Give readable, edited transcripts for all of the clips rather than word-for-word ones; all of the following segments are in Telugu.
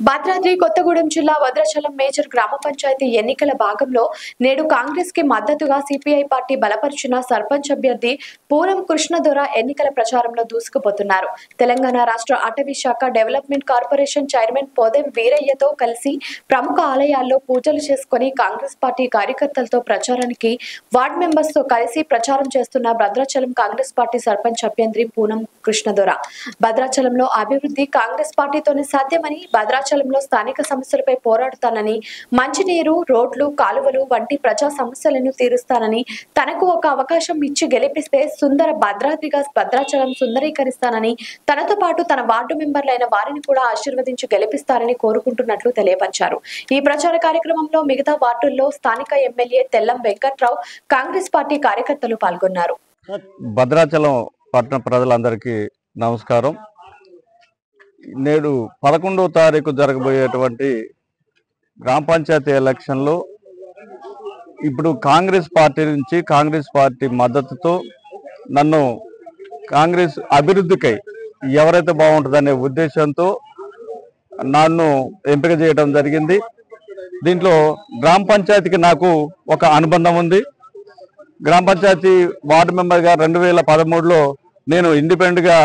భద్రాద్రి కొత్తగూడెం జిల్లా భద్రాచలం మేజర్ గ్రామ పంచాయతీ ఎన్నికల భాగంలో నేడు కాంగ్రెస్ కి మద్దతుగా సిపిఐ పార్టీ బలపరిచిన సర్పంచ్ అభ్యర్థి పూనం కృష్ణదొర ఎన్నికల ప్రచారంలో దూసుకుపోతున్నారు. తెలంగాణ రాష్ట్ర అటవీ శాఖ డెవలప్మెంట్ కార్పొరేషన్ చైర్మన్ పోదెం వీరయ్యతో కలిసి ప్రముఖ ఆలయాల్లో పూజలు చేసుకుని కాంగ్రెస్ పార్టీ కార్యకర్తలతో ప్రచారానికి వార్డు మెంబర్స్ తో కలిసి ప్రచారం చేస్తున్న భద్రాచలం కాంగ్రెస్ పార్టీ సర్పంచ్ అభ్యర్థి పూనం కృష్ణదొర భద్రాచలంలో అభివృద్ధి కాంగ్రెస్ పార్టీతోనే సాధ్యమని, భద్రాచలంలో స్థానిక సమస్యలపై పోరాడుతానని, మంచినీరు, రోడ్లు, కాలువలు వంటి ప్రజా సమస్యలను తీరుస్తానని, తనకు ఒక అవకాశం ఇచ్చి గెలిపిస్తే సుందర భద్రాద్రిగా భద్రాచలం సుందరీకరిస్తానని, తనతో పాటు తన వార్డు మెంబర్లైన వారిని కూడా ఆశీర్వదించి గెలిపిస్తారని కోరుకుంటున్నట్లు తెలియపరిచారు. ఈ ప్రచార కార్యక్రమంలో మిగతా వార్డుల్లో స్థానిక ఎమ్మెల్యే తెల్లం వెంకట్రావు, కాంగ్రెస్ పార్టీ కార్యకర్తలు పాల్గొన్నారు. భద్రాచలం పట్టణ ప్రజలందరికీ నమస్కారం. నేడు 11వ తారీఖు జరగబోయేటువంటి గ్రామ పంచాయతీ ఎలక్షన్లో ఇప్పుడు కాంగ్రెస్ పార్టీ నుంచి కాంగ్రెస్ పార్టీ మద్దతుతో నన్ను కాంగ్రెస్ అభివృద్ధికై ఎవరైతే బాగుంటుందనే ఉద్దేశంతో నన్ను ఎంపిక చేయడం జరిగింది. దీంట్లో గ్రామ పంచాయతీకి నాకు ఒక అనుబంధం ఉంది. గ్రామ పంచాయతీ వార్డు మెంబర్గా 2013లో నేను ఇండిపెండెంట్గా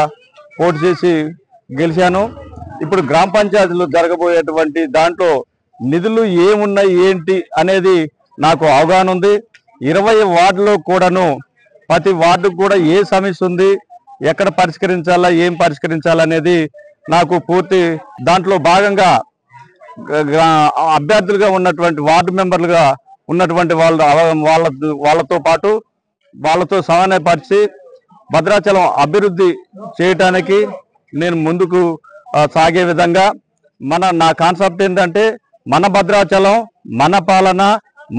పోటీ చేసి గెలిచాను. ఇప్పుడు గ్రామ పంచాయతీలో జరగబోయేటువంటి దాంట్లో నిధులు ఏమున్నాయి ఏంటి అనేది నాకు అవగాహన ఉంది. 20 వార్డులో కూడాను ప్రతి వార్డుకు కూడా ఏ సమస్య ఉంది, ఎక్కడ పరిష్కరించాలా, ఏం పరిష్కరించాలనేది నాకు పూర్తి దాంట్లో భాగంగా అభ్యర్థులుగా ఉన్నటువంటి వార్డు మెంబర్లుగా ఉన్నటువంటి వాళ్ళతో పాటు వాళ్ళతో సమన్వయపరిచి భద్రాచలం అభివృద్ధి చేయటానికి నేను ముందుకు సాగే విధంగా నా కాన్సెప్ట్ ఏంటంటే మన భద్రాచలం, మన పాలన,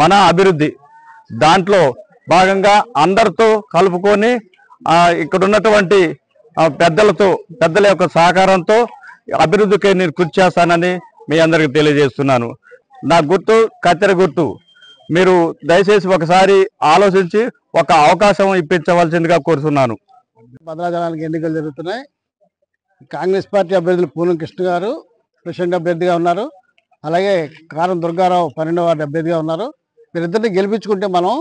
మన అభివృద్ధి. దాంట్లో భాగంగా అందరితో కలుపుకొని ఇక్కడ ఉన్నటువంటి పెద్దల యొక్క సహకారంతో అభివృద్ధికి నేను కృషి చేస్తానని మీ అందరికీ తెలియజేస్తున్నాను. నా గుర్తు కత్తెర గుర్తు. మీరు దయచేసి ఒకసారి ఆలోచించి ఒక అవకాశం ఇప్పించవలసిందిగా కోరుతున్నాను. భద్రాచలానికి ఎన్నికలు జరుగుతున్నాయి. కాంగ్రెస్ పార్టీ అభ్యర్థులు పూనం కృష్ణ గారు ప్రెసిడెంట్ అభ్యర్థిగా ఉన్నారు. అలాగే కారం దుర్గారావు 12వ వార్డు అభ్యర్థిగా ఉన్నారు. వీరిద్దరిని గెలిపించుకుంటే మనం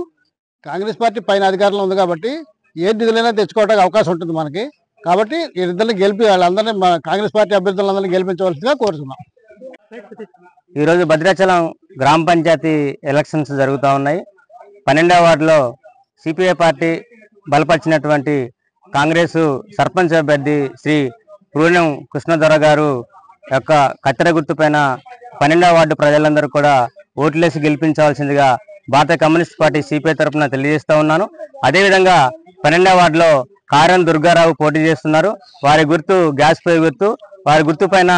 కాంగ్రెస్ పార్టీ పైన అధికారంలో ఉంది కాబట్టి ఏ నిధులైనా తెచ్చుకోవడానికి అవకాశం ఉంటుంది మనకి. కాబట్టి వీరిద్దరిని వాళ్ళందరినీ కాంగ్రెస్ పార్టీ అభ్యర్థులందరినీ గెలిపించవలసిందిగా కోరుతున్నాం. ఈరోజు భద్రాచలం గ్రామ పంచాయతీ ఎలక్షన్స్ జరుగుతూ ఉన్నాయి. 12వ వార్డులో సిపిఐ పార్టీ బలపరిచినటువంటి కాంగ్రెస్ సర్పంచ్ అభ్యర్థి శ్రీ పూనం కృష్ణదొర గారు యొక్క కత్తెర గుర్తు పైన 12వ వార్డు ప్రజలందరూ కూడా ఓట్లేసి గెలిపించవలసిందిగా భారత కమ్యూనిస్ట్ పార్టీ సిపిఐ తరఫున తెలియజేస్తూ ఉన్నాను. అదేవిధంగా 12వ వార్డులో కారం దుర్గారావు పోటీ చేస్తున్నారు. వారి గుర్తు గ్యాస్ పొయ్యి గుర్తు. వారి గుర్తు పైన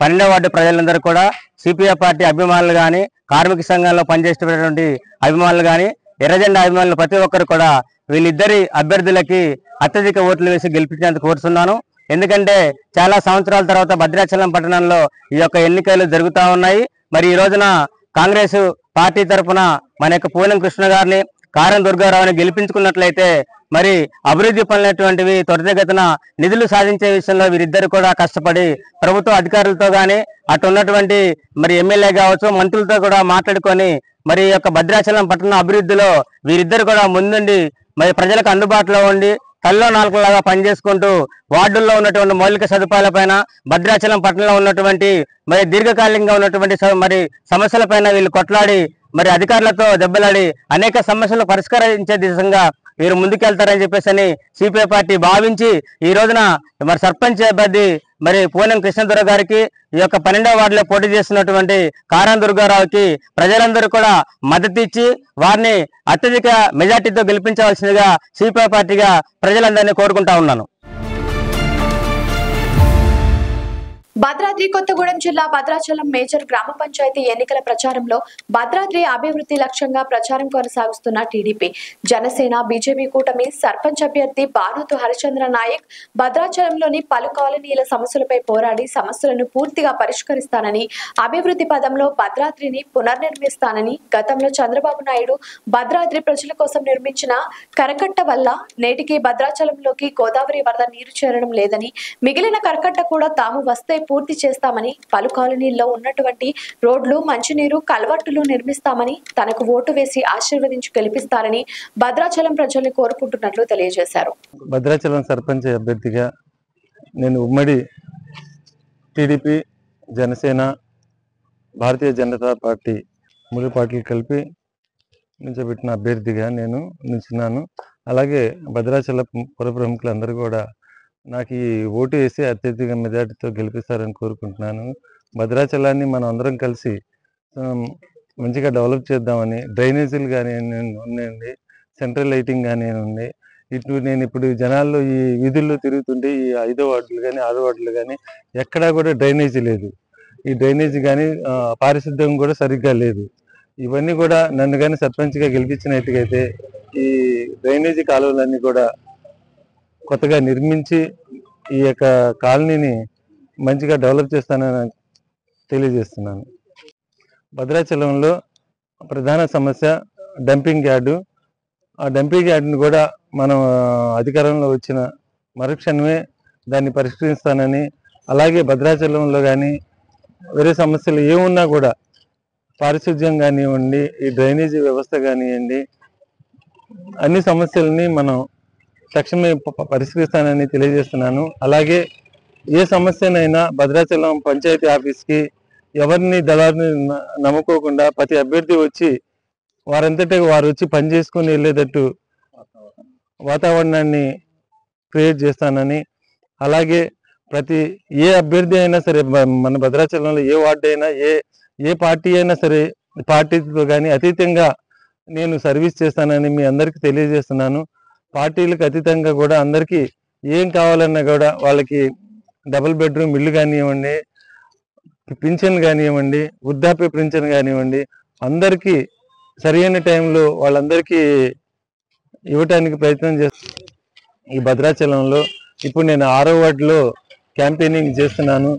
12వ వార్డు ప్రజలందరూ కూడా సిపిఐ పార్టీ అభిమానులు కానీ, కార్మిక సంఘంలో పనిచేసేటటువంటి అభిమానులు కానీ, ఎర్రజెండా అభిమానులు ప్రతి ఒక్కరు కూడా వీళ్ళిద్దరి అభ్యర్థులకి అత్యధిక ఓట్లు వేసి గెలిపించేందుకు కోరుతున్నాను. ఎందుకంటే చాలా సంవత్సరాల తర్వాత భద్రాచలం పట్టణంలో ఈ యొక్క ఎన్నికలు జరుగుతూ ఉన్నాయి. మరి ఈ రోజున కాంగ్రెస్ పార్టీ తరఫున మన యొక్క పూనం కృష్ణ గారిని, కారం దుర్గారావుని గెలిపించుకున్నట్లయితే మరి అభివృద్ధి పనులటువంటివి త్వరితగతిన నిధులు సాధించే విషయంలో వీరిద్దరు కూడా కష్టపడి ప్రభుత్వ అధికారులతో కానీ, అటు ఉన్నటువంటి మరి ఎమ్మెల్యే కావచ్చు, మంత్రులతో కూడా మాట్లాడుకొని మరి యొక్క భద్రాచలం పట్టణ అభివృద్ధిలో వీరిద్దరు కూడా ముందుండి మరి ప్రజలకు అందుబాటులో ఉండి కల్లో నాలుకలాగా పనిచేసుకుంటూ వార్డుల్లో ఉన్నటువంటి మౌలిక సదుపాయాలపైన, భద్రాచలం పట్టణంలో ఉన్నటువంటి మరి దీర్ఘకాలికంగా ఉన్నటువంటి మరి సమస్యలపైన వీళ్ళు కొట్లాడి మరి అధికారులతో దెబ్బలాడి అనేక సమస్యలు పరిష్కరించే దిశగా వీరు ముందుకెళ్తారని చెప్పేసి సిపిఐ పార్టీ భావించి ఈ రోజున మరి సర్పంచ్ అభ్యర్థి మరి పూనం కృష్ణదొర గారికి, ఈ యొక్క 12వ వార్డులో పోటీ చేస్తున్నటువంటి కారం దుర్గారావుకి ప్రజలందరూ కూడా మద్దతు ఇచ్చి వారిని అత్యధిక మెజార్టీతో గెలిపించవలసిందిగా సిపిఐ పార్టీగా ప్రజలందరినీ కోరుకుంటా ఉన్నాను. భద్రాద్రి కొత్తగూడెం జిల్లా భద్రాచలం మేజర్ గ్రామ పంచాయతీ ఎన్నికల ప్రచారంలో భద్రాద్రి అభివృద్ధి లక్ష్యంగా ప్రచారం కొనసాగిస్తున్న టీడీపీ, జనసేన, బీజేపీ కూటమి సర్పంచ్ అభ్యర్థి బానోతు హరిచంద్ర నాయక్ భద్రాచలంలోని పలు కాలనీల సమస్యలపై పోరాడి సమస్యలను పూర్తిగా పరిష్కరిస్తానని, అభివృద్ధి పదంలో భద్రాద్రిని పునర్నిర్మిస్తానని, గతంలో చంద్రబాబు నాయుడు భద్రాద్రి ప్రజల కోసం నిర్మించిన కరకట్ట వల్ల నేటికి భద్రాచలంలోకి గోదావరి వరద నీరు చేరడం లేదని, మిగిలిన కరకట్ట కూడా తాము వస్తే పూర్తి చేస్తామని, పలు కాలనీల్లో ఉన్నటువంటి రోడ్లు, మంచినీరు, కల్వర్టులు నిర్మిస్తామని, తనకు ఓటు వేసి ఆశీర్వదించి గెలిపిస్తారని భద్రాచలం ప్రజల్ని కోరుకుంటున్నట్లు తెలియజేశారు. భద్రాచలం సర్పంచ్ అభ్యర్థిగా నేను ఉమ్మడి టీడీపీ, జనసేన, భారతీయ జనతా పార్టీ 3 పార్టీలు కలిపి నిలిచబెట్టిన అభ్యర్థిగా నేను నిలిచినాను. అలాగే భద్రాచల పుర ప్రముఖులందరూ కూడా నాకు ఈ ఓటు వేసి అత్యధిక మెజార్టీతో గెలిపిస్తారని కోరుకుంటున్నాను. భద్రాచలాన్ని మనం అందరం కలిసి మంచిగా డెవలప్ చేద్దామని, డ్రైనేజీలు కానీ ఉన్నాయండి, సెంట్రల్ లైటింగ్ కానీ ఉంది. నేను ఇప్పుడు జనాల్లో ఈ వీధుల్లో తిరుగుతుంటే ఈ 5వ వార్డులు కానీ 6వ వార్డులు కానీ ఎక్కడా కూడా డ్రైనేజీ లేదు. ఈ డ్రైనేజీ కానీ పారిశుద్ధ్యం కూడా సరిగ్గా లేదు. ఇవన్నీ కూడా నన్ను కానీ సర్పంచ్గా గెలిపించినట్టుగైతే ఈ డ్రైనేజీ కాలువలన్నీ కూడా కొత్తగా నిర్మించి ఈ యొక్క కాలనీని మంచిగా డెవలప్ చేస్తానని తెలియజేస్తున్నాను. భద్రాచలంలో ప్రధాన సమస్య డంపింగ్ యార్డు. ఆ డంపింగ్ యార్డుని కూడా మనం అధికారంలో వచ్చిన మరుక్షణమే దాన్ని పరిష్కరిస్తానని, అలాగే భద్రాచలంలో కానీ వేరే సమస్యలు ఏమున్నా కూడా పారిశుద్ధ్యం కానివ్వండి, ఈ డ్రైనేజీ వ్యవస్థ కానివ్వండి, అన్ని సమస్యలని మనం తక్షణమే పరిష్కరిస్తానని తెలియజేస్తున్నాను. అలాగే ఏ సమస్యనైనా భద్రాచలం పంచాయతీ ఆఫీస్కి ఎవరిని దళారిని నమ్ముకోకుండా ప్రతి అభ్యర్థి వచ్చి వారంతటా వారు వచ్చి పని చేసుకుని వెళ్ళేటట్టు వాతావరణాన్ని క్రియేట్ చేస్తానని, అలాగే ప్రతి ఏ అభ్యర్థి అయినా సరే మన భద్రాచలంలో ఏ వార్డు అయినా ఏ పార్టీ అయినా సరే పార్టీతో కానీ అతీతంగా నేను సర్వీస్ చేస్తానని మీ అందరికీ తెలియజేస్తున్నాను. పార్టీలకు అతీతంగా కూడా అందరికీ ఏం కావాలన్నా కూడా వాళ్ళకి డబుల్ బెడ్రూమ్ ఇల్లు కానివ్వండి, పింఛన్ కానివ్వండి, వృద్ధాప్య పింఛన్ కానివ్వండి, అందరికీ సరైన టైంలో వాళ్ళందరికీ ఇవ్వటానికి ప్రయత్నం చేస్తాను. ఈ భద్రాచలంలో ఇప్పుడు నేను 6వ వార్డులో క్యాంపెయినింగ్ చేస్తున్నాను.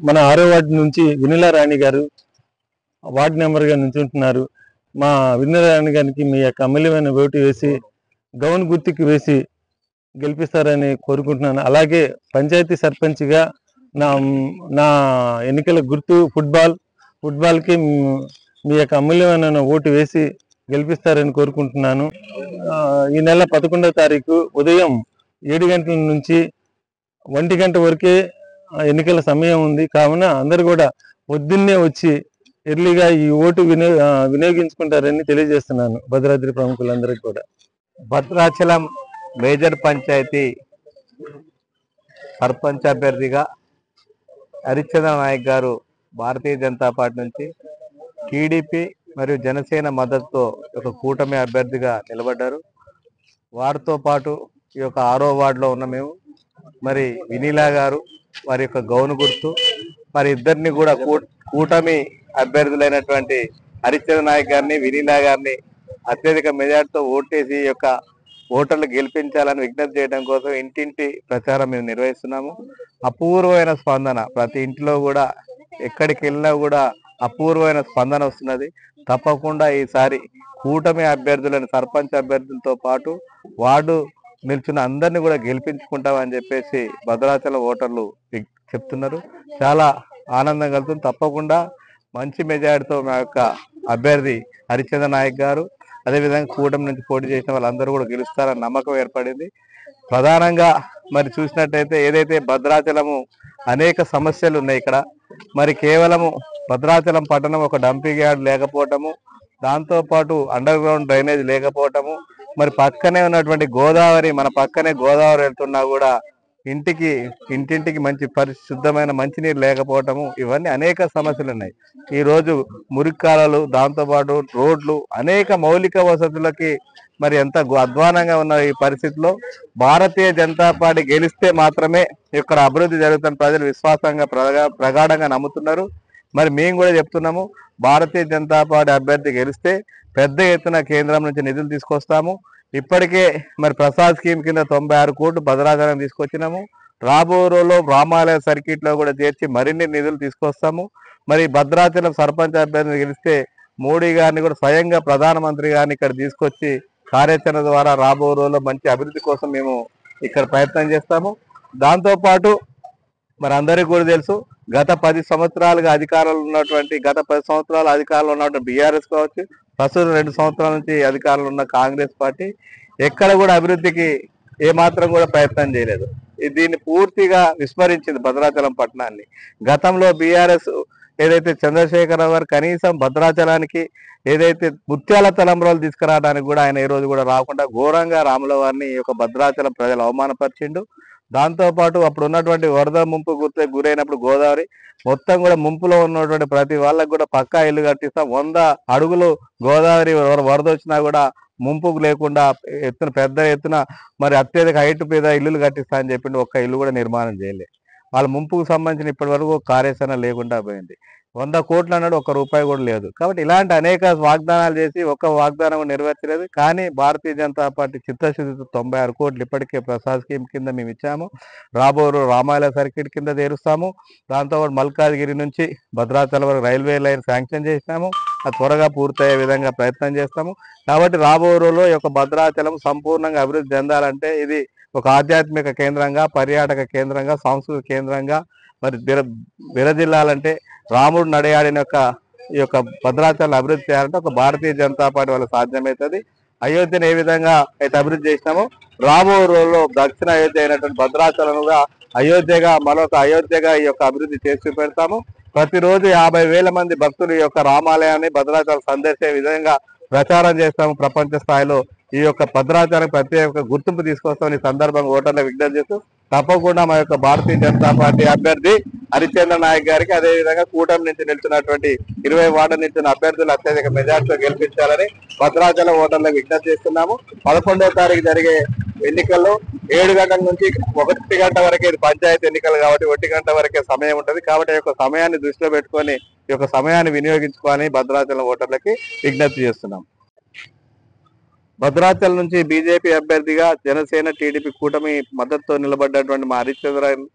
మన 6వ వార్డు నుంచి వినిలా రాణి గారు వార్డు నెంబర్గా నుంచుంటున్నారు. మా వినిలా రాణి గారికి మీ యొక్క అమూల్యమైన ఓటు వేసి గౌన్ గుర్తుకి వేసి గెలిపిస్తారని కోరుకుంటున్నాను. అలాగే పంచాయతీ సర్పంచ్గా నా ఎన్నికల గుర్తు ఫుట్బాల్కి మీ యొక్క అమూల్యమైన ఓటు వేసి గెలిపిస్తారని కోరుకుంటున్నాను. ఈ నెల 11వ తారీఖు ఉదయం 7 గంటల నుంచి 1 గంట వరకే ఎన్నికల సమయం ఉంది. కావున అందరూ కూడా పొద్దున్నే వచ్చి ఎర్లీగా ఈ ఓటు వినియోగించుకుంటారని తెలియజేస్తున్నాను భద్రాద్రి ప్రముఖులందరికీ కూడా. భద్రాచలం మేజర్ పంచాయతీ సర్పంచ్ అభ్యర్థిగా హరిచంద్ర నాయక్ గారు భారతీయ జనతా పార్టీ నుంచి, టీడీపీ మరియు జనసేన మద్దతుతో ఒక కూటమి అభ్యర్థిగా నిలబడ్డారు. వారితో పాటు ఈ యొక్క 6వ వార్డులో ఉన్న మేము మరి వినీలా గారు వారి యొక్క గౌను గుర్తు, మరి ఇద్దరిని కూడా కూటమి అభ్యర్థులైనటువంటి హరిచంద్ర నాయక్ గారిని, వినీలా గారిని అత్యధిక మెజార్టీతో ఓటేసి ఈ యొక్క ఓటర్లు గెలిపించాలని విజ్ఞప్తి చేయడం కోసం ఇంటింటి ప్రచారం మేము నిర్వహిస్తున్నాము. అపూర్వమైన స్పందన, ప్రతి ఇంట్లో కూడా ఎక్కడికి వెళ్ళినా కూడా అపూర్వమైన స్పందన వస్తున్నది. తప్పకుండా ఈసారి కూటమి అభ్యర్థులను సర్పంచ్ అభ్యర్థులతో పాటు వార్డు నిల్చున్న అందరినీ కూడా గెలిపించుకుంటామని చెప్పేసి భద్రాచలం ఓటర్లు చెప్తున్నారు. చాలా ఆనందం కలుగుతుంది. తప్పకుండా మంచి మెజారిటీతో మా యొక్క అభ్యర్థి హరిచంద్ర నాయక్ గారు, అదేవిధంగా కూటమి నుంచి పోటీ చేసిన వాళ్ళందరూ కూడా గెలుస్తారని నమ్మకం ఏర్పడింది. ప్రధానంగా మరి చూసినట్టయితే ఏదైతే భద్రాచలము అనేక సమస్యలు ఉన్నాయి ఇక్కడ. మరి కేవలము భద్రాచలం పట్టణం ఒక డంపింగ్ యార్డ్ లేకపోవటము, దాంతోపాటు అండర్ గ్రౌండ్ డ్రైనేజ్ లేకపోవటము, మరి పక్కనే ఉన్నటువంటి గోదావరి, మన పక్కనే గోదావరి వెళ్తున్నా కూడా ఇంటింటికి మంచి పరిశుద్ధమైన మంచినీరు లేకపోవటము, ఇవన్నీ అనేక సమస్యలు ఉన్నాయి. ఈరోజు మురికాలలు, దాంతోపాటు రోడ్లు, అనేక మౌలిక వసతులకి మరి ఎంత అధ్వానంగా ఉన్న ఈ పరిస్థితిలో భారతీయ జనతా పార్టీ గెలిస్తే మాత్రమే ఇక్కడ అభివృద్ధి జరుగుతున్న ప్రజలు విశ్వాసంగా ప్రగాఢంగా నమ్ముతున్నారు. మరి మేము కూడా చెప్తున్నాము, భారతీయ జనతా పార్టీ అభ్యర్థి గెలిస్తే పెద్ద ఎత్తున కేంద్రం నుంచి నిధులు తీసుకొస్తాము. ఇప్పటికే మరి ప్రసాద్ స్కీమ్ కింద 96 కోట్లు భద్రాచలం తీసుకొచ్చినాము. రాబో రోజుల్లో రామాలయ సర్కిట్ లో కూడా చేర్చి మరిన్ని నిధులు తీసుకొస్తాము. మరి భద్రాచలం సర్పంచ్ అభ్యర్థి గెలిస్తే మోడీ గారిని కూడా స్వయంగా ప్రధానమంత్రి గారిని ఇక్కడ తీసుకొచ్చి కార్యాచరణ ద్వారా రాబో రోజుల్లో మంచి అభివృద్ధి కోసం మేము ఇక్కడ ప్రయత్నం చేస్తాము. దాంతోపాటు మరి అందరికీ కూడా తెలుసు, గత 10 సంవత్సరాలుగా అధికారంలో ఉన్నటువంటి బీఆర్ఎస్ కావచ్చు, ప్రస్తుతం 2 సంవత్సరాల నుంచి అధికారంలో ఉన్న కాంగ్రెస్ పార్టీ ఎక్కడ కూడా అభివృద్ధికి ఏమాత్రం కూడా ప్రయత్నం చేయలేదు. దీన్ని పూర్తిగా విస్మరించింది భద్రాచలం పట్టణాన్ని. గతంలో బీఆర్ఎస్ ఏదైతే చంద్రశేఖరరావు గారు కనీసం భద్రాచలానికి ఏదైతే ముత్యాల తలంబ్రాలు తీసుకురావడానికి కూడా ఆయన ఈ రోజు కూడా రాకుండా ఘోరంగా రాముల వారిని ఈ యొక్క భద్రాచలం ప్రజలు అవమానపరిచిండు. దాంతోపాటు అప్పుడు ఉన్నటువంటి వరద ముంపు గురైనప్పుడు గోదావరి మొత్తం కూడా ముంపులో ఉన్నటువంటి ప్రతి వాళ్ళకు కూడా పక్కా ఇల్లు కట్టిస్తాం, 100 అడుగులు గోదావరి వరద వచ్చినా కూడా ముంపుకు లేకుండా పెద్ద ఎత్తున మరి అత్యధిక హైట్ మీద ఇల్లులు కట్టిస్తా అని చెప్పిండు. ఒక్క ఇల్లు కూడా నిర్మాణం చేయలేదు. వాళ్ళ ముంపుకు సంబంధించిన ఇప్పటి వరకు కార్యాచరణ లేకుండా పోయింది. 100 కోట్లు అన్నాడు, ₹1 కూడా లేదు. కాబట్టి ఇలాంటి అనేక వాగ్దానాలు చేసి ఒక్క వాగ్దానం నెరవేర్చలేదు. కానీ భారతీయ జనతా పార్టీ చిత్తశుద్ధితో 96 కోట్లు ఇప్పటికే ప్రసాద్ స్కీమ్ కింద మేము ఇచ్చాము. రాబోరు రామాయల సర్కిట్ కింద చేరుస్తాము. దాంతోపాటు మల్కాజ్గిరి నుంచి భద్రాచలం వరకు రైల్వే లైన్ శాంక్షన్ చేసినాము. అది త్వరగా పూర్తయ్యే విధంగా ప్రయత్నం చేస్తాము. కాబట్టి రాబోయే రోజుల్లో ఈ యొక్క భద్రాచలం సంపూర్ణంగా అభివృద్ధి చెందాలంటే ఇది ఒక ఆధ్యాత్మిక కేంద్రంగా, పర్యాటక కేంద్రంగా, సాంస్కృతిక కేంద్రంగా మరి విరజిల్లాలంటే రాముడు నడయాడిన ఈ యొక్క భద్రాచలం అభివృద్ధి చేయాలంటే ఒక భారతీయ జనతా పార్టీ వల్ల సాధ్యమవుతుంది. అయోధ్యను ఏ విధంగా అయితే అభివృద్ధి చేసినామో రాబో రోజుల్లో దక్షిణ అయోధ్య అయినటువంటి భద్రాచలంగా అయోధ్యగా మరొక అయోధ్యగా ఈ యొక్క అభివృద్ధి చేసి పెడతాము. ప్రతిరోజు 50,000 మంది భక్తులు ఈ యొక్క రామాలయాన్ని భద్రాచలం సందర్శించే విధంగా ప్రచారం చేస్తాము. ప్రపంచ స్థాయిలో ఈ యొక్క భద్రాచలానికి ప్రత్యేక గుర్తింపు తీసుకొస్తామని ఈ సందర్భంగా ఓటర్లకు విజ్ఞప్తి చేస్తూ తప్పకుండా మా యొక్క భారతీయ జనతా పార్టీ అభ్యర్థి హరిచంద్ర నాయక్ గారికి, అదేవిధంగా కూటమి నుంచి నిలిచినటువంటి 20 వార్డు నిలిచిన అభ్యర్థులు అత్యధిక మెజార్టీతో గెలిపించాలని భద్రాచలం ఓటర్లకు విజ్ఞప్తి చేస్తున్నాము. 11వ తారీఖు జరిగే ఎన్నికల్లో 7 గంటల నుంచి 1 గంట వరకే ఇది పంచాయతీ ఎన్నికలు కాబట్టి 1 గంట వరకే సమయం ఉంటుంది. కాబట్టి ఈ యొక్క సమయాన్ని దృష్టిలో పెట్టుకొని ఈ యొక్క సమయాన్ని వినియోగించుకోవాలని భద్రాచలం ఓటర్లకి విజ్ఞప్తి చేస్తున్నాం. భద్రాచలం నుంచి బీజేపీ అభ్యర్థిగా జనసేన టీడీపీ కూటమి మద్దతుతో నిలబడ్డటువంటి మా హరిచంద్ర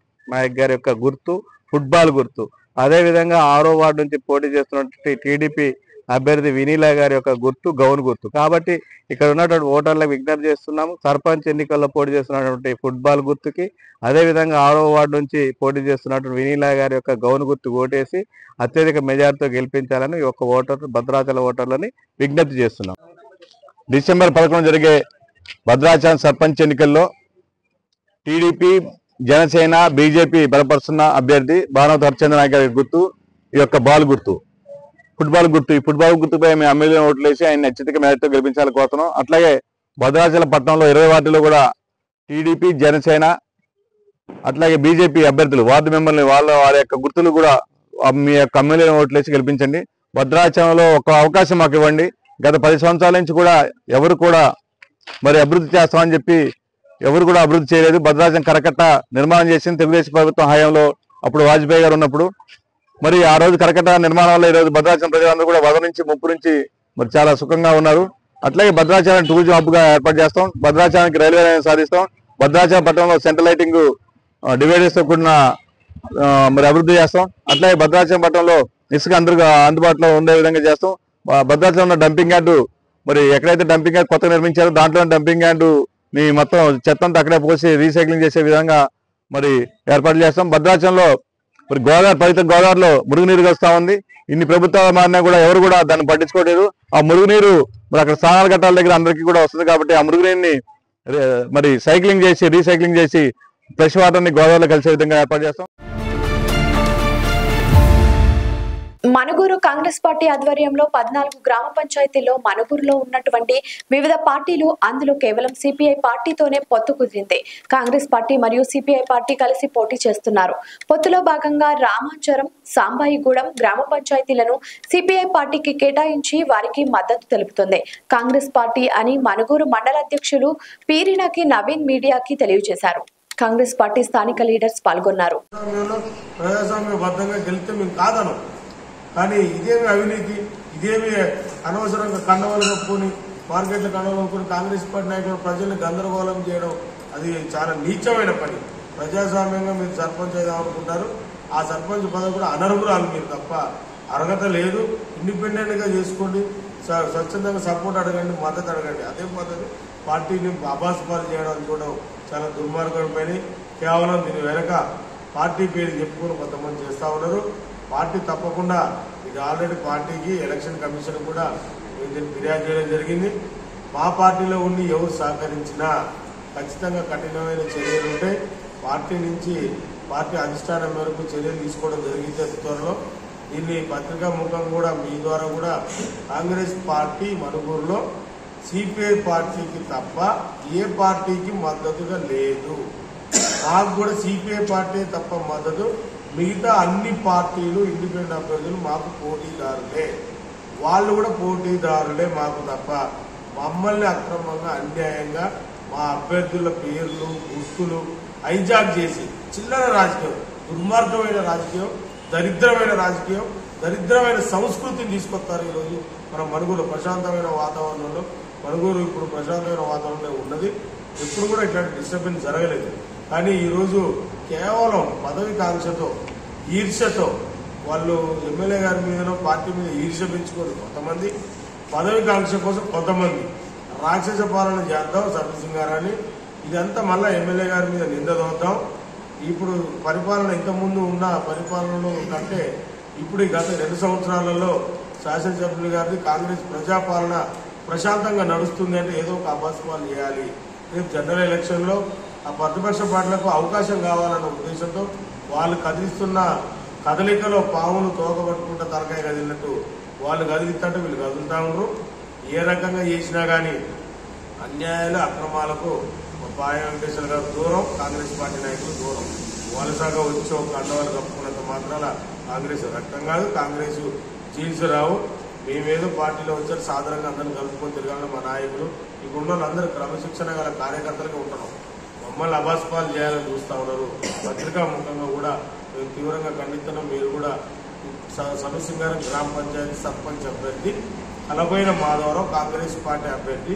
నాయక్ గారి యొక్క గుర్తు ఫుట్బాల్ గుర్తు. అదేవిధంగా 6వ వార్డు నుంచి పోటీ చేస్తున్నటువంటి టీడీపీ అభ్యర్థి వినీలా గారి యొక్క గుర్తు గౌన్ గుర్తు. కాబట్టి ఇక్కడ ఉన్నటువంటి ఓటర్లకు విజ్ఞప్తి చేస్తున్నాము. సర్పంచ్ ఎన్నికల్లో పోటీ చేస్తున్నటువంటి ఫుట్బాల్ గుర్తుకి, అదేవిధంగా 6వ వార్డు నుంచి పోటీ చేస్తున్నటువంటి వినీలా గారి యొక్క గౌన్ గుర్తు ఓటేసి అత్యధిక మెజార్టీతో గెలిపించాలని ఈ యొక్క భద్రాచల ఓటర్లని విజ్ఞప్తి చేస్తున్నాం. డిసెంబర్ 11 జరిగే భద్రాచలం సర్పంచ్ ఎన్నికల్లో టీడీపీ, జనసేన, బీజేపీ బలపరుస్తున్న అభ్యర్థి బాణవతి హరిచంద్ర నాయక్ గారి గుర్తు ఈ యొక్క బాల్ గుర్తు ఫుట్బాల్ గుర్తు. ఈ ఫుట్బాల్ గుర్తుపై మేము ఎమ్మెల్యే ఓట్లు వేసి ఆయన అత్యధిక మేరతో గెలిపించాలని కోరుతున్నాం. అట్లాగే భద్రాచలం పట్టణంలో 20 వార్డులో కూడా టీడీపీ, జనసేన అట్లాగే బీజేపీ అభ్యర్థులు వార్డు మెంబర్లు వారి యొక్క గుర్తులు కూడా మీ యొక్క ఎమ్మెల్యే ఓట్లు వేసి గెలిపించండి. భద్రాచలంలో ఒక అవకాశం మాకు ఇవ్వండి. గత 10 సంవత్సరాల నుంచి కూడా ఎవరు కూడా మరి అభివృద్ధి చేస్తామని చెప్పి ఎవరు కూడా అభివృద్ధి చేయలేదు. భద్రాచలం కరకట్ట నిర్మాణం చేసింది తెలుగుదేశం ప్రభుత్వం హయాంలో, అప్పుడు వాజ్పేయి గారు ఉన్నప్పుడు. మరి ఆ రోజు కరకట్ట నిర్మాణం వల్ల ఈరోజు భద్రాచలం ప్రజలందరూ కూడా వద నుంచి ముప్పు నుంచి మరి చాలా సుఖంగా ఉన్నారు. అట్లాగే భద్రాచలం టూరిజం హబ్గా ఏర్పాటు చేస్తాం. భద్రాచలానికి రైల్వే లైన్ సాధిస్తాం. భద్రాచలం పట్టణంలో సెంట్రల్ లైటింగ్ డివైడర్స్తో కూడిన మరి అభివృద్ధి చేస్తాం. అట్లాగే భద్రాచలం పట్టణంలో ఇసుక అందుబాటులో ఉండే విధంగా చేస్తాం. భద్రాచలం ఉన్న డంపింగ్ యార్డు మరి ఎక్కడైతే డంపింగ్ యార్డ్ కొత్తగా నిర్మించారో దాంట్లో డంపింగ్ యార్డు ని మొత్తం చెత్తంతా అక్కడే పోసి రీసైక్లింగ్ చేసే విధంగా మరి ఏర్పాటు చేస్తాం. భద్రాచలంలో మరి పవిత్ర గోదావరిలో మురుగునీరు వస్తూ ఉంది. ఇన్ని ప్రభుత్వాలు మారినా కూడా ఎవరు కూడా దాన్ని పట్టించుకోలేదు. ఆ మురుగునీరు మరి అక్కడ స్నానాల ఘట్టాల దగ్గర అందరికీ కూడా వస్తుంది. కాబట్టి ఆ మురుగునీరుని మరి రీసైక్లింగ్ చేసి ఫ్రెష్ వాటర్ని గోదావరిలో కలిసే విధంగా ఏర్పాటు చేస్తాం. మనుగూరు కాంగ్రెస్ పార్టీ ఆధ్వర్యంలో 14 గ్రామ పంచాయతీల్లో మనుగూరులో ఉన్నటువంటి వివిధ పార్టీలు, అందులో కేవలం సిపిఐ పార్టీతోనే పొత్తు కుదిరింది. కాంగ్రెస్ పార్టీ మరియు సిపిఐ పార్టీ కలిసి పోటీ చేస్తున్నారు. పొత్తులో భాగంగా రామాంచరం, సాంబాయిగూడెం గ్రామ పంచాయతీలను సిపిఐ పార్టీకి కేటాయించి వారికి మద్దతు తెలుపుతుంది. కాంగ్రెస్ పార్టీ అని మనుగూరు మండల అధ్యక్షులు పీరినకి నవీన్ మీడియాకి తెలియజేశారు. కాంగ్రెస్ పార్టీ స్థానిక లీడర్స్ పాల్గొన్నారు. కానీ ఇదేమి అవినీతి, ఇదేమి అనవసరంగా కండవలు కప్పుకొని మార్కెట్ల కండవలు కప్పుకొని కాంగ్రెస్ పార్టీ నాయకులు ప్రజల్ని గందరగోళం చేయడం అది చాలా నీచమైన పని. ప్రజాస్వామ్యంగా మీరు సర్పంచ్ అయిదాం అనుకుంటారు. ఆ సర్పంచ్ పదవి కూడా అనర్హురాలు మీరు తప్ప, అర్హత లేదు. ఇండిపెండెంట్ గా చేసుకోండి, స్వచ్ఛందంగా సపోర్ట్ అడగండి, మద్దతు అడగండి. అదే పద్ధతి పార్టీని అబాస్పాలు చేయడం చూడడం చాలా దుర్మార్గమైన పని. కేవలం దీని వెనక పార్టీ పేరు చెప్పుకొని కొంతమంది చేస్తూ ఉన్నారు. పార్టీ తప్పకుండా ఇది ఆల్రెడీ పార్టీకి ఎలక్షన్ కమిషన్ కూడా ఫిర్యాదు చేయడం జరిగింది. మా పార్టీలో ఉండి ఎవరు సహకరించినా ఖచ్చితంగా కఠినమైన చర్యలు ఉంటాయి. పార్టీ నుంచి పార్టీ అధిష్టానం మేరకు చర్యలు తీసుకోవడం జరిగితే త్వరలో దీన్ని పత్రికా ముఖం కూడా మీ ద్వారా కూడా కాంగ్రెస్ పార్టీ మనుగూరులో సిపిఐ పార్టీకి తప్ప ఏ పార్టీకి మద్దతుగా లేదు. మాకు కూడా సిపిఐ పార్టీ తప్ప మద్దతు, మిగతా అన్ని పార్టీలు ఇండిపెండెంట్ అభ్యర్థులు మాకు పోటీదారులే, వాళ్ళు కూడా పోటీదారులే మాకు తప్ప. మమ్మల్ని అక్రమంగా అన్యాయంగా మా అభ్యర్థుల పేర్లు గుర్తులు హైజాక్ చేసి చిల్లర రాజకీయం, దుర్మార్గమైన రాజకీయం, దరిద్రమైన రాజకీయం, దరిద్రమైన సంస్కృతిని తీసుకొస్తారు. ఈరోజు మన మనుగూరు ప్రశాంతమైన వాతావరణంలో, మనుగూరు ఇప్పుడు ప్రశాంతమైన వాతావరణంలో ఉన్నది. ఎప్పుడు కూడా ఇట్లాంటి డిస్టర్బెన్స్ జరగలేదు. కానీ ఈరోజు కేవలం పదవి కాంక్షతో, ఈర్ష్యతో వాళ్ళు ఎమ్మెల్యే గారి మీదనో పార్టీ మీద ఈర్ష్య పెంచుకోరు కొంతమంది, పదవి కాంక్ష కోసం కొంతమంది రాక్షస పాలన చేద్దాం సర్వసింగారాన్ని, ఇదంతా మళ్ళీ ఎమ్మెల్యే గారి మీద నింద దోద్దాం. ఇప్పుడు పరిపాలన ఇంతకుముందు ఉన్న పరిపాలనలో కంటే ఇప్పుడు గత 2 సంవత్సరాలలో శాసనసభ్యులు గారిది కాంగ్రెస్ ప్రజాపాలన ప్రశాంతంగా నడుస్తుంది అంటే ఏదో ఒక అభాస్పాలు చేయాలి. రేపు జనరల్ ఎలక్షన్లో ఆ ప్రతిపక్ష పార్టీలకు అవకాశం కావాలన్న ఉద్దేశంతో వాళ్ళు కదిలిస్తున్న కదలికలో పావులు తోకబట్టుకుంటూ తలకాయ కదిలినట్టు వాళ్ళు కదిలిస్తుంటే వీళ్ళు కదులుతా ఉండరు. ఏ రకంగా చేసినా కానీ అన్యాయాలు అక్రమాలకు పాయ వెంకటేశ్వర గారు దూరం, కాంగ్రెస్ పార్టీ నాయకులు దూరం. వలసగా వచ్చి ఒక కండవాళ్ళు కప్పుకున్నంత మాత్రాన కాంగ్రెస్ రక్తం కాదు, కాంగ్రెస్ జీన్స్ రావు. మేమేదో పార్టీలో వచ్చారు సాధారణంగా అందరిని కలుపుకొని తిరగాలని మా నాయకులు, ఇప్పుడున్న వాళ్ళందరూ క్రమశిక్షణ గల కార్యకర్తలుగా ఉంటున్నాం. మమ్మల్ని అభాస్పాలు చేయాలని చూస్తూ ఉన్నారు. పత్రికా ముఖంగా కూడా మేము తీవ్రంగా ఖండిస్తున్నాం. మీరు కూడా సమసింగారం గ్రామ పంచాయతీ సర్పంచ్ అభ్యర్థి కలబోయిన మాధవరావు కాంగ్రెస్ పార్టీ అభ్యర్థి,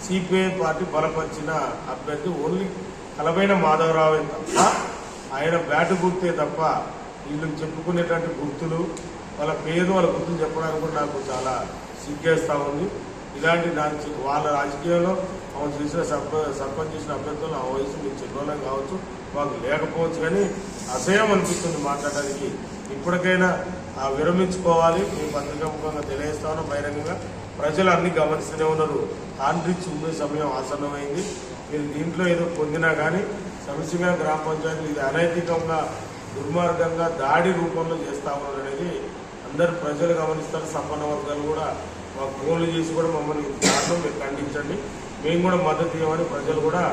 సిపిఐ పార్టీ బలపరిచిన అభ్యర్థి ఓన్లీ కలబోయిన మాధవరావే తప్ప ఆయన బ్యాటు గుర్తే తప్ప వీళ్ళు చెప్పుకునేటువంటి గుర్తులు వాళ్ళ పేరు వాళ్ళ గుర్తులు చెప్పడానికి కూడా నాకు చాలా సిగ్గేస్తూ ఉంది. ఇలాంటి వాళ్ళ రాజకీయంలో ఆమె చేసిన సర్పంచ్ చేసిన అభ్యర్థులు ఆ వయసు మీకు చిన్నోళ్ళం కావచ్చు, మాకు లేకపోవచ్చు, కానీ అసహ్యం అనిపిస్తుంది మాట్లాడడానికి. ఇప్పటికైనా విరమించుకోవాలి. మేము పత్రికా ముఖంగా తెలియజేస్తామని బహిరంగంగా ప్రజలు అన్ని గమనిస్తూనే ఉన్నారు. కాంట్రిక్స్ ఉండే సమయం ఆసన్నమైంది. మీరు దీంట్లో ఏదో పొందినా కానీ సమస్యగా గ్రామ పంచాయతీలు ఇది అనైతికంగా దుర్మార్గంగా దాడి రూపంలో చేస్తా ఉన్నారు అనేది అందరు ప్రజలు గమనిస్తారు. సంపన్న వర్గాలు కూడా మాకు ఫోన్లు చేసి కూడా మమ్మల్ని దాంట్లో మీరు ఖండించండి, మేము కూడా మద్దతు ఇవ్వమని ప్రజలు కూడా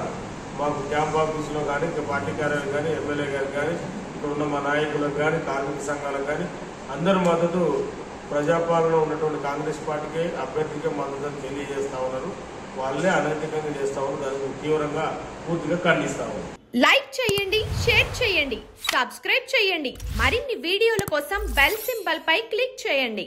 మాకు క్యాంప్ ఆఫీసులో కానీ, పార్టీ కార్యాలయం కానీ, ఎమ్మెల్యే గారికి కానీ, ఇక్కడ ఉన్న మా నాయకులకు కానీ, కార్మిక సంఘాలకు కానీ అందరి మద్దతు ప్రజాపాలనలో ఉన్నటువంటి కాంగ్రెస్ పార్టీకే అభ్యర్థికే మద్దతు తెలియజేస్తా ఉన్నారు. వాళ్ళే అనైతికంగా చేస్తా ఉన్నారు. దాన్ని తీవ్రంగా పూర్తిగా ఖండిస్తా ఉన్నారు. లైక్ చేయండి, షేర్ చేయండి, సబ్స్క్రైబ్ చేయండి. మరిన్ని వీడియోల కోసం బెల్ సింబల్ పై క్లిక్ చేయండి.